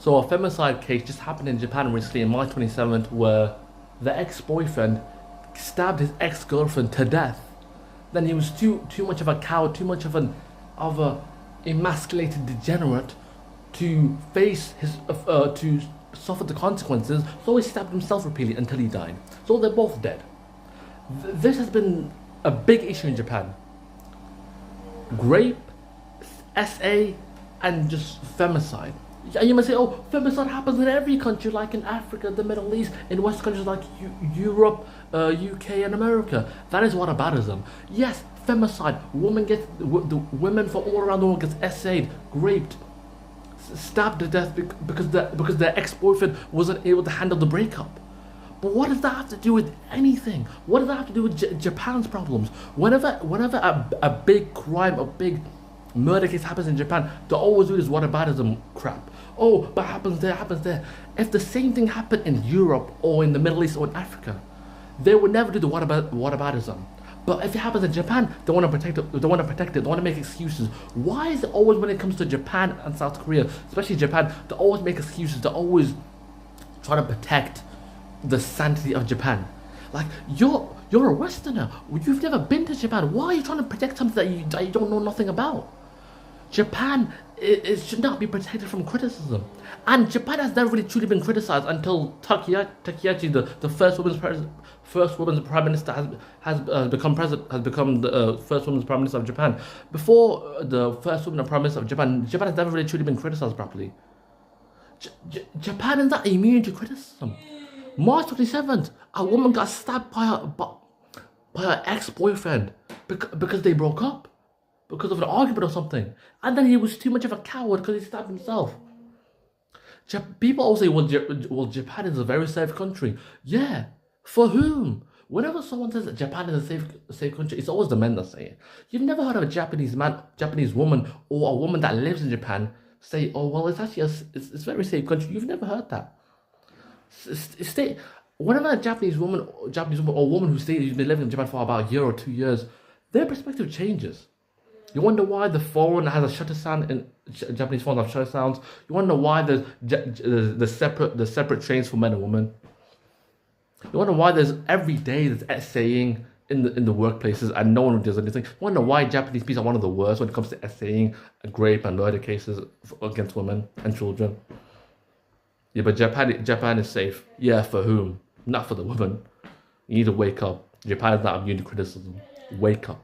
So a femicide case just happened in Japan recently on March 27th where the ex-boyfriend stabbed his ex-girlfriend to death. Then he was too much of a coward, too much of a emasculated degenerate to face his to suffer the consequences. So he stabbed himself repeatedly until he died. So they're both dead. This has been a big issue in Japan. Rape, SA, and just femicide. And you might say, oh, femicide happens in every country, like in Africa, the Middle East, in West countries like Europe, UK, and America. That is whataboutism. Yes, femicide. The women from all around the world gets SA'd, raped, stabbed to death because their ex-boyfriend wasn't able to handle the breakup. But what does that have to do with anything? What does that have to do with Japan's problems? Whenever a big crime, a big murder case happens in Japan, they always do this whataboutism crap. Oh, but happens there, happens there. If the same thing happened in Europe or in the Middle East or in Africa, they would never do the whataboutism. But if it happens in Japan, they want to protect it. They want to protect it. They want to make excuses. Why is it always when it comes to Japan and South Korea, especially Japan, they always make excuses? They always try to protect the sanctity of Japan. Like you're a Westerner. You've never been to Japan. Why are you trying to protect something that you don't know nothing about? Japan it should not be protected from criticism, and Japan has never really truly been criticized until Takeshi, the first woman's prime minister, has become the first woman's prime minister of Japan. Before the first woman prime minister of Japan, Japan has never really truly been criticized properly. Japan is not immune to criticism. March 27th, a woman got stabbed by her ex-boyfriend because they broke up. Because of an argument or something. And then he was too much of a coward because he stabbed himself. People always say, well, Japan is a very safe country. Yeah, for whom? Whenever someone says that Japan is a safe country, it's always the men that say it. You've never heard of a Japanese man, Japanese woman, or a woman that lives in Japan say, oh, well, it's actually it's a very safe country. You've never heard that. Whenever a Japanese woman or woman who's been living in Japan for about a year or 2 years, their perspective changes. You wonder why the phone has a shutter sound and Japanese phones have shutter sounds. You wonder why there's the separate trains for men and women. You wonder why there's every day there's essaying in the workplaces and no one does anything. You wonder why Japanese people are one of the worst when it comes to essaying rape and murder cases against women and children. Yeah, but Japan is safe. Yeah, for whom? Not for the women. You need to wake up. Japan is not immune to criticism. Wake up.